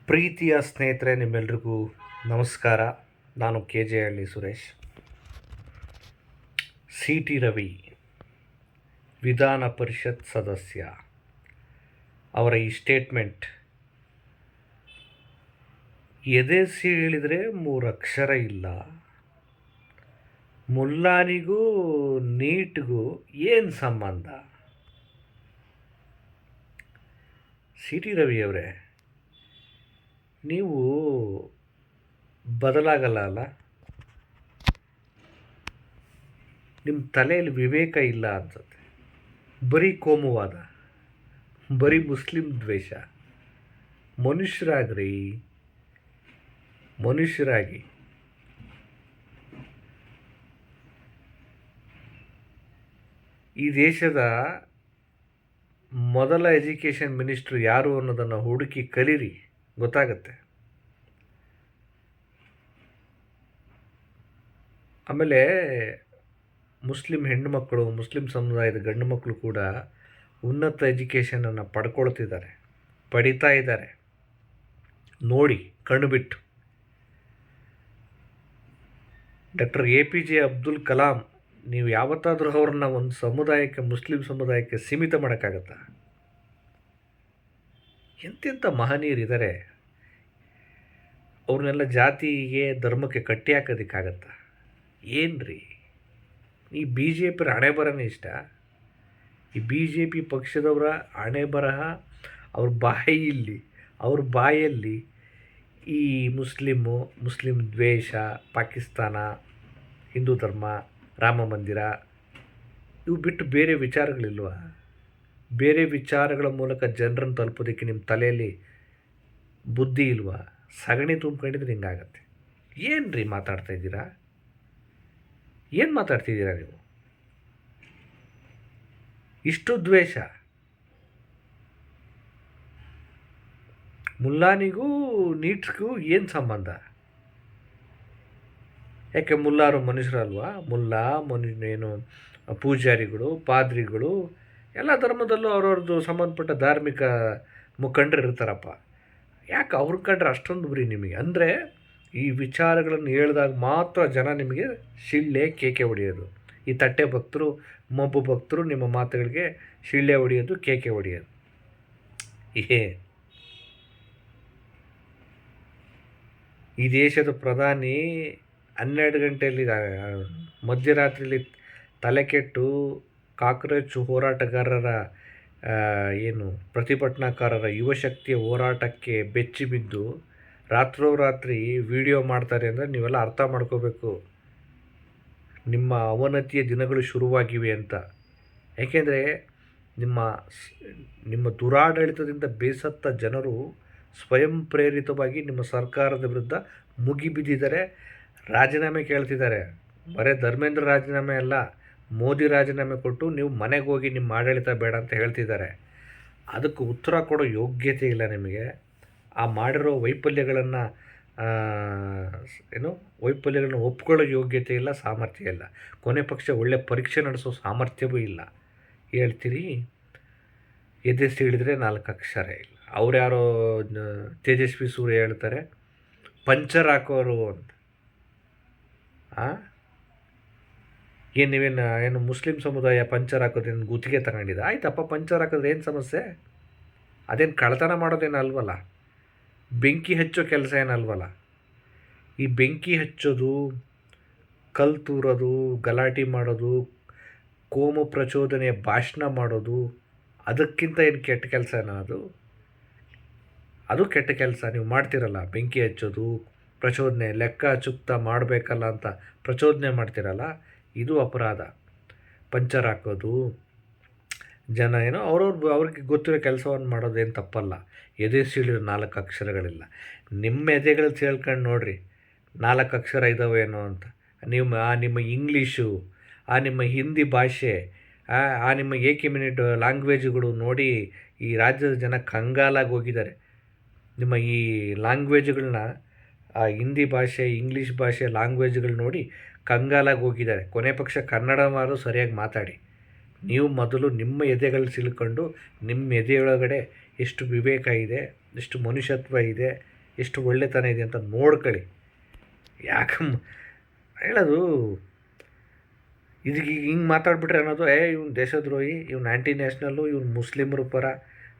ಪ್ರೀತಿಯ ಸ್ನೇಹಿತರೆ, ನಿಮ್ಮೆಲ್ರಿಗೂ ನಮಸ್ಕಾರ. ನಾನು KJ ಹಳ್ಳಿ ಸುರೇಶ್. CT ರವಿ ವಿಧಾನ ಪರಿಷತ್ ಸದಸ್ಯ ಅವರ ಈ ಸ್ಟೇಟ್ಮೆಂಟ್, ಎದೆಸಿ ಹೇಳಿದರೆ 3 ಅಕ್ಷರ ಇಲ್ಲ, ಮುಲ್ಲಾನಿಗೂ ನೀಟ್ಗೂ ಏನು ಸಂಬಂಧ? CT ರವಿ ಅವರೇ, ನೀವು ಬದಲಾಗಲ್ಲ ಅಲ್ಲ? ನಿಮ್ಮ ತಲೆಯಲ್ಲಿ ವಿವೇಕ ಇಲ್ಲ ಅನ್ಸುತ್ತೆ. ಬರೀ ಕೋಮುವಾದ, ಬರೀ ಮುಸ್ಲಿಂ ದ್ವೇಷ. ಮನುಷ್ಯರಾಗಿ ಈ ದೇಶದ ಮೊದಲ ಎಜುಕೇಷನ್ ಮಿನಿಸ್ಟ್ರು ಯಾರು ಅನ್ನೋದನ್ನು ಹುಡುಕಿ ಕಲೀರಿ, ಗೊತ್ತಾಗತ್ತೆ. ಆಮೇಲೆ ಮುಸ್ಲಿಂ ಹೆಣ್ಣುಮಕ್ಕಳು, ಮುಸ್ಲಿಂ ಸಮುದಾಯದ ಗಂಡು ಮಕ್ಕಳು ಕೂಡ ಉನ್ನತ ಎಜುಕೇಷನನ್ನು ಪಡಿತಾ ಇದ್ದಾರೆ. ನೋಡಿ, ಕಣ್ಣು ಬಿಟ್ಟು. ಡಾಕ್ಟರ್ APJ ಅಬ್ದುಲ್ ಕಲಾಂ, ನೀವು ಯಾವತ್ತಾದರೂ ಅವ್ರನ್ನ ಒಂದು ಸಮುದಾಯಕ್ಕೆ, ಮುಸ್ಲಿಂ ಸಮುದಾಯಕ್ಕೆ ಸೀಮಿತ ಮಾಡೋಕ್ಕಾಗತ್ತಾ? ಎಂತೆಂಥ ಮಹನೀಯರಿದ್ದಾರೆ, ಅವ್ರನ್ನೆಲ್ಲ ಜಾತಿಗೆ, ಧರ್ಮಕ್ಕೆ ಕಟ್ಟಿ ಹಾಕೋದಕ್ಕಾಗತ್ತಾ? ಏನ್ರಿ, ಈ BJP ಹಣೆ ಬರನೇ ಇಷ್ಟ. ಈ BJP ಪಕ್ಷದವರ ಹಣೆ ಬರಹ, ಅವ್ರ ಬಾಯಲ್ಲಿ ಈ ಮುಸ್ಲಿಂ ದ್ವೇಷ, ಪಾಕಿಸ್ತಾನ, ಹಿಂದೂ ಧರ್ಮ, ರಾಮ ಮಂದಿರ ಇವು ಬಿಟ್ಟು ಬೇರೆ ವಿಚಾರಗಳಿಲ್ವ? ಬೇರೆ ವಿಚಾರಗಳ ಮೂಲಕ ಜನರನ್ನು ತಲುಪೋದಕ್ಕೆ ನಿಮ್ಮ ತಲೆಯಲ್ಲಿ ಬುದ್ಧಿ ಇಲ್ವಾ? ಸಗಣಿ ತುಂಬ್ಕೊಂಡಿದ್ರೆ ಹಿಂಗಾಗತ್ತೆ. ಏನು ರೀ ಮಾತಾಡ್ತಿದ್ದೀರಾ ನೀವು? ಇಷ್ಟು ದ್ವೇಷ. ಮುಲ್ಲಾನಿಗೂ ನೀಟ್ಗೂ ಏನು ಸಂಬಂಧ? ಯಾಕೆ ಮುಲ್ಲಾರು ಮನುಷ್ಯರಲ್ವಾ? ಏನು ಪೂಜಾರಿಗಳು, ಪಾದ್ರಿಗಳು, ಎಲ್ಲ ಧರ್ಮದಲ್ಲೂ ಅವ್ರವ್ರದ್ದು ಸಂಬಂಧಪಟ್ಟ ಧಾರ್ಮಿಕ ಮುಖಂಡರು ಇರ್ತಾರಪ್ಪ. ಯಾಕೆ ಅವ್ರ ಕಂಡ್ರೆ ಅಷ್ಟೊಂದು ಬರೀ ನಿಮಗೆ? ಅಂದರೆ ಈ ವಿಚಾರಗಳನ್ನು ಹೇಳಿದಾಗ ಮಾತ್ರ ಜನ ನಿಮಗೆ ಶಿಳ್ಳೆ ಕೇಕೆ ಹೊಡೆಯೋದು. ಈ ತಟ್ಟೆ ಭಕ್ತರು, ಮಬ್ಬು ಭಕ್ತರು ನಿಮ್ಮ ಮಾತುಗಳಿಗೆ ಶಿಳ್ಳೆ ಹೊಡೆಯೋದು, ಕೇಕೆ ಹೊಡೆಯೋದು. ಈ ದೇಶದ ಪ್ರಧಾನಿ 12 ಗಂಟೆಯಲ್ಲಿ ಮಧ್ಯರಾತ್ರಿಯಲ್ಲಿ ತಲೆ ಕೆಟ್ಟು ಕಾಕ್ರೋಚ್ ಹೋರಾಟಗಾರರ ಪ್ರತಿಭಟನಾಕಾರರ ಯುವಶಕ್ತಿಯ ಹೋರಾಟಕ್ಕೆ ಬೆಚ್ಚಿ ಬಿದ್ದು ರಾತ್ರೋರಾತ್ರಿ ವಿಡಿಯೋ ಮಾಡ್ತಾರೆ ಅಂದರೆ ನೀವೆಲ್ಲ ಅರ್ಥ ಮಾಡ್ಕೋಬೇಕು, ನಿಮ್ಮ ಅವನತಿಯ ದಿನಗಳು ಶುರುವಾಗಿವೆ ಅಂತ. ಯಾಕೆಂದರೆ ನಿಮ್ಮ ದುರಾಡಳಿತದಿಂದ ಬೇಸತ್ತ ಜನರು ಸ್ವಯಂ ಪ್ರೇರಿತವಾಗಿ ನಿಮ್ಮ ಸರ್ಕಾರದ ವಿರುದ್ಧ ಮುಗಿಬಿದ್ದಿದ್ದಾರೆ, ರಾಜೀನಾಮೆ ಕೇಳ್ತಿದ್ದಾರೆ. ಬರೀ ಧರ್ಮೇಂದ್ರ ರಾಜೀನಾಮೆ ಅಲ್ಲ, ಮೋದಿ ರಾಜೀನಾಮೆ ಕೊಟ್ಟು ನೀವು ಮನೆಗೆ ಹೋಗಿ ನಿಮ್ಮ ಆಡಳಿತ ಬೇಡ ಅಂತ ಹೇಳ್ತಿದ್ದಾರೆ. ಅದಕ್ಕೆ ಉತ್ತರ ಕೊಡೋ ಯೋಗ್ಯತೆ ಇಲ್ಲ ನಿಮಗೆ. ಆ ಮಾಡಿರೋ ವೈಫಲ್ಯಗಳನ್ನು ಒಪ್ಕೊಳ್ಳೋ ಯೋಗ್ಯತೆ ಇಲ್ಲ, ಸಾಮರ್ಥ್ಯ ಇಲ್ಲ. ಕೊನೆ ಪಕ್ಷ ಒಳ್ಳೆ ಪರೀಕ್ಷೆ ನಡೆಸೋ ಸಾಮರ್ಥ್ಯವೂ ಇಲ್ಲ. ಹೇಳ್ತೀರಿ ಎದೆಸಿ ಹಿಡಿದ್ರೆ 4 ಅಕ್ಷರ ಇಲ್ಲ. ಅವ್ರು ಯಾರೋ ತೇಜಸ್ವಿ ಸೂರ್ಯ ಹೇಳ್ತಾರೆ ಪಂಚರ್ ಹಾಕೋರು ಅಂತ. ಏನು ಮುಸ್ಲಿಂ ಸಮುದಾಯ ಪಂಚರ್ ಹಾಕೋದೇನು ಗುತ್ತಿಗೆ ತಗೊಂಡಿದ್ದ? ಆಯ್ತಪ್ಪ, ಪಂಚರ್ ಹಾಕಿದ್ರೆ ಏನು ಸಮಸ್ಯೆ? ಅದೇನು ಕಳ್ಳತನ ಮಾಡೋದೇನು ಅಲ್ವಲ್ಲ, ಬೆಂಕಿ ಹಚ್ಚೋ ಕೆಲಸ ಏನಲ್ವಲ್ಲ. ಈ ಬೆಂಕಿ ಹಚ್ಚೋದು, ಕಲ್ಲು ತೂರೋದು, ಗಲಾಟೆ ಮಾಡೋದು, ಕೋಮು ಪ್ರಚೋದನೆಯ ಭಾಷಣ ಮಾಡೋದು, ಅದಕ್ಕಿಂತ ಏನು ಕೆಟ್ಟ ಕೆಲಸನ ಅದು ಕೆಟ್ಟ ಕೆಲಸ ನೀವು ಮಾಡ್ತಿರಲ್ಲ. ಬೆಂಕಿ ಹಚ್ಚೋದು, ಪ್ರಚೋದನೆ, ಲೆಕ್ಕ ಚುಕ್ತ ಮಾಡಬೇಕಲ್ಲ ಅಂತ ಪ್ರಚೋದನೆ ಮಾಡ್ತಿರಲ್ಲ, ಇದು ಅಪರಾಧ. ಪಂಚರ್ ಹಾಕೋದು, ಜನ ಅವ್ರಿಗೆ ಗೊತ್ತಿರೋ ಕೆಲಸವನ್ನು ಮಾಡೋದೇನು ತಪ್ಪಲ್ಲ. ಎದೆ ಸೀಳಿರೋ 4 ಅಕ್ಷರಗಳಿಲ್ಲ. ನಿಮ್ಮ ಎದೆಗಳು ಸೇಳ್ಕೊಂಡು ನೋಡಿರಿ 4 ಅಕ್ಷರ ಇದ್ದಾವೇನೋ ಅಂತ. ನಿಮ್ಮ ಇಂಗ್ಲೀಷು, ನಿಮ್ಮ ಹಿಂದಿ ಭಾಷೆ, ನಿಮ್ಮ ಮಿನಿಟ್ ಲ್ಯಾಂಗ್ವೇಜ್ಗಳು ನೋಡಿ ಈ ರಾಜ್ಯದ ಜನ ಕಂಗಾಲಾಗಿ ಹೋಗಿದ್ದಾರೆ. ನಿಮ್ಮ ಈ ಲ್ಯಾಂಗ್ವೇಜ್ಗಳನ್ನ, ಹಿಂದಿ ಭಾಷೆ, ಇಂಗ್ಲೀಷ್ ಭಾಷೆ ಲ್ಯಾಂಗ್ವೇಜ್ಗಳು ನೋಡಿ ಕಂಗಾಲಾಗಿ ಹೋಗಿದ್ದಾರೆ. ಕೊನೆ ಪಕ್ಷ ಕನ್ನಡವಾದರೂ ಸರಿಯಾಗಿ ಮಾತಾಡಿ. ನೀವು ಮೊದಲು ನಿಮ್ಮ ಎದೆಗಳು ಸಿಲ್ಕೊಂಡು ನಿಮ್ಮ ಎದೆಯೊಳಗಡೆ ಎಷ್ಟು ವಿವೇಕ ಇದೆ, ಎಷ್ಟು ಮನುಷ್ಯತ್ವ ಇದೆ, ಎಷ್ಟು ಒಳ್ಳೆತನ ಇದೆ ಅಂತ ನೋಡ್ಕೊಳ್ಳಿ. ಹೇಳೋದು ಇದಕ್ಕೆ ಹಿಂಗೆ ಮಾತಾಡ್ಬಿಟ್ರೆ ಅನ್ನೋದು ಇವ್ನು ದೇಶದ್ರೋಹಿ, ಇವ್ನು ಆ್ಯಂಟಿ ನ್ಯಾಷನಲ್ಲು, ಇವ್ನು ಮುಸ್ಲಿಮ್ರ ಪರ.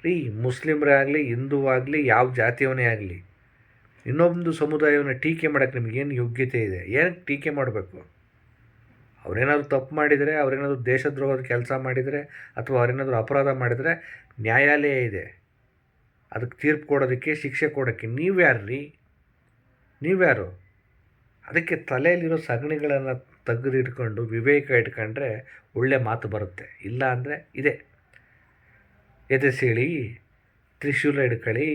ರೀ, ಮುಸ್ಲಿಮ್ರೇ ಆಗಲಿ, ಹಿಂದೂ ಆಗಲಿ, ಯಾವ ಜಾತಿಯವನೇ ಆಗಲಿ, ಇನ್ನೊಂದು ಸಮುದಾಯವನ್ನು ಟೀಕೆ ಮಾಡೋಕ್ಕೆ ನಿಮಗೇನು ಯೋಗ್ಯತೆ ಇದೆ? ಏನಕ್ಕೆ ಟೀಕೆ ಮಾಡಬೇಕು? ಅವರೇನಾದರೂ ತಪ್ಪು ಮಾಡಿದರೆ, ಅವರೇನಾದರೂ ದೇಶದ್ರೋಹದ ಕೆಲಸ ಮಾಡಿದರೆ, ಅಥವಾ ಅವರೇನಾದರೂ ಅಪರಾಧ ಮಾಡಿದರೆ ನ್ಯಾಯಾಲಯ ಇದೆ, ಅದಕ್ಕೆ ತೀರ್ಪು ಕೊಡೋದಕ್ಕೆ, ಶಿಕ್ಷೆ ಕೊಡೋಕ್ಕೆ. ನೀವ್ಯಾರು? ಅದಕ್ಕೆ ತಲೆಯಲ್ಲಿರೋ ಸಗಣಿಗಳನ್ನು ತೆಗೆದಿಟ್ಕೊಂಡು ವಿವೇಕ ಇಟ್ಕೊಂಡ್ರೆ ಒಳ್ಳೆ ಮಾತು ಬರುತ್ತೆ. ಇಲ್ಲ ಅಂದರೆ ಇದೆ ಎದೆ ಸೀಳಿ, ತ್ರಿಶೂಲ ಹಿಡ್ಕೊಳ್ಳಿ,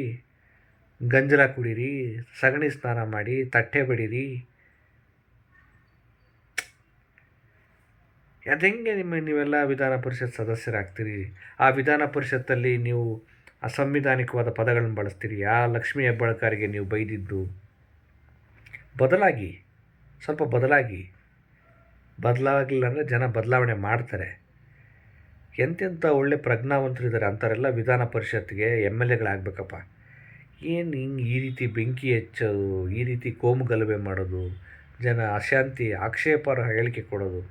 ಗಂಜಲ ಕುಡೀರಿ, ಸಗಣಿ ಸ್ನಾನ ಮಾಡಿ, ತಟ್ಟೆ ಬಡೀರಿ. ಅದೆಂಗೆ ನೀವೆಲ್ಲ ವಿಧಾನ ಪರಿಷತ್ ಸದಸ್ಯರಾಗ್ತೀರಿ? ಆ ವಿಧಾನ ಪರಿಷತ್ತಲ್ಲಿ ನೀವು ಅಸಂವಿಧಾನಿಕವಾದ ಪದಗಳನ್ನು ಬಳಸ್ತೀರಿ. ಆ ಲಕ್ಷ್ಮೀ ಹೆಬ್ಬಾಳ್ಕರ್ಗೆ ನೀವು ಬೈದಿದ್ದು. ಸ್ವಲ್ಪ ಬದಲಾಗಲಿಲ್ಲ ಅಂದರೆ ಜನ ಬದಲಾವಣೆ ಮಾಡ್ತಾರೆ. ಎಂತೆಂಥ ಒಳ್ಳೆ ಪ್ರಜ್ಞಾವಂತರಿದ್ದಾರೆ, ಅಂಥವರೆಲ್ಲ ವಿಧಾನ ಪರಿಷತ್ಗೆ ಎಮ್ ಎಲ್ ಎಗಳಾಗಬೇಕಪ್ಪ. ಏನು ಹಿಂಗೆ ಈ ರೀತಿ ಬೆಂಕಿ ಹಚ್ಚೋದು, ಈ ರೀತಿ ಕೋಮು ಗಲಭೆ ಮಾಡೋದು, ಜನ ಅಶಾಂತಿ, ಆಕ್ಷೇಪಾರ್ಹ ಹೇಳಿಕೆ ಕೊಡೋದು.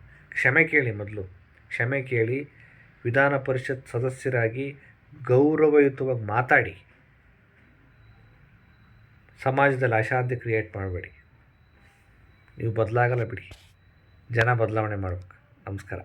ಮೊದಲು ಕ್ಷಮೆ ಕೇಳಿ ವಿಧಾನ ಪರಿಷತ್ ಸದಸ್ಯರಾಗಿ ಗೌರವಯುತವಾಗಿ ಮಾತಾಡಿ. ಸಮಾಜದಲ್ಲಿ ಅಶಾಂತಿ ಕ್ರಿಯೇಟ್ ಮಾಡಬೇಡಿ. ನೀವು ಬದಲಾಗಲ್ಲ ಬಿಡಿ, ಜನ ಬದಲಾವಣೆ ಮಾಡಬೇಕು. ನಮಸ್ಕಾರ.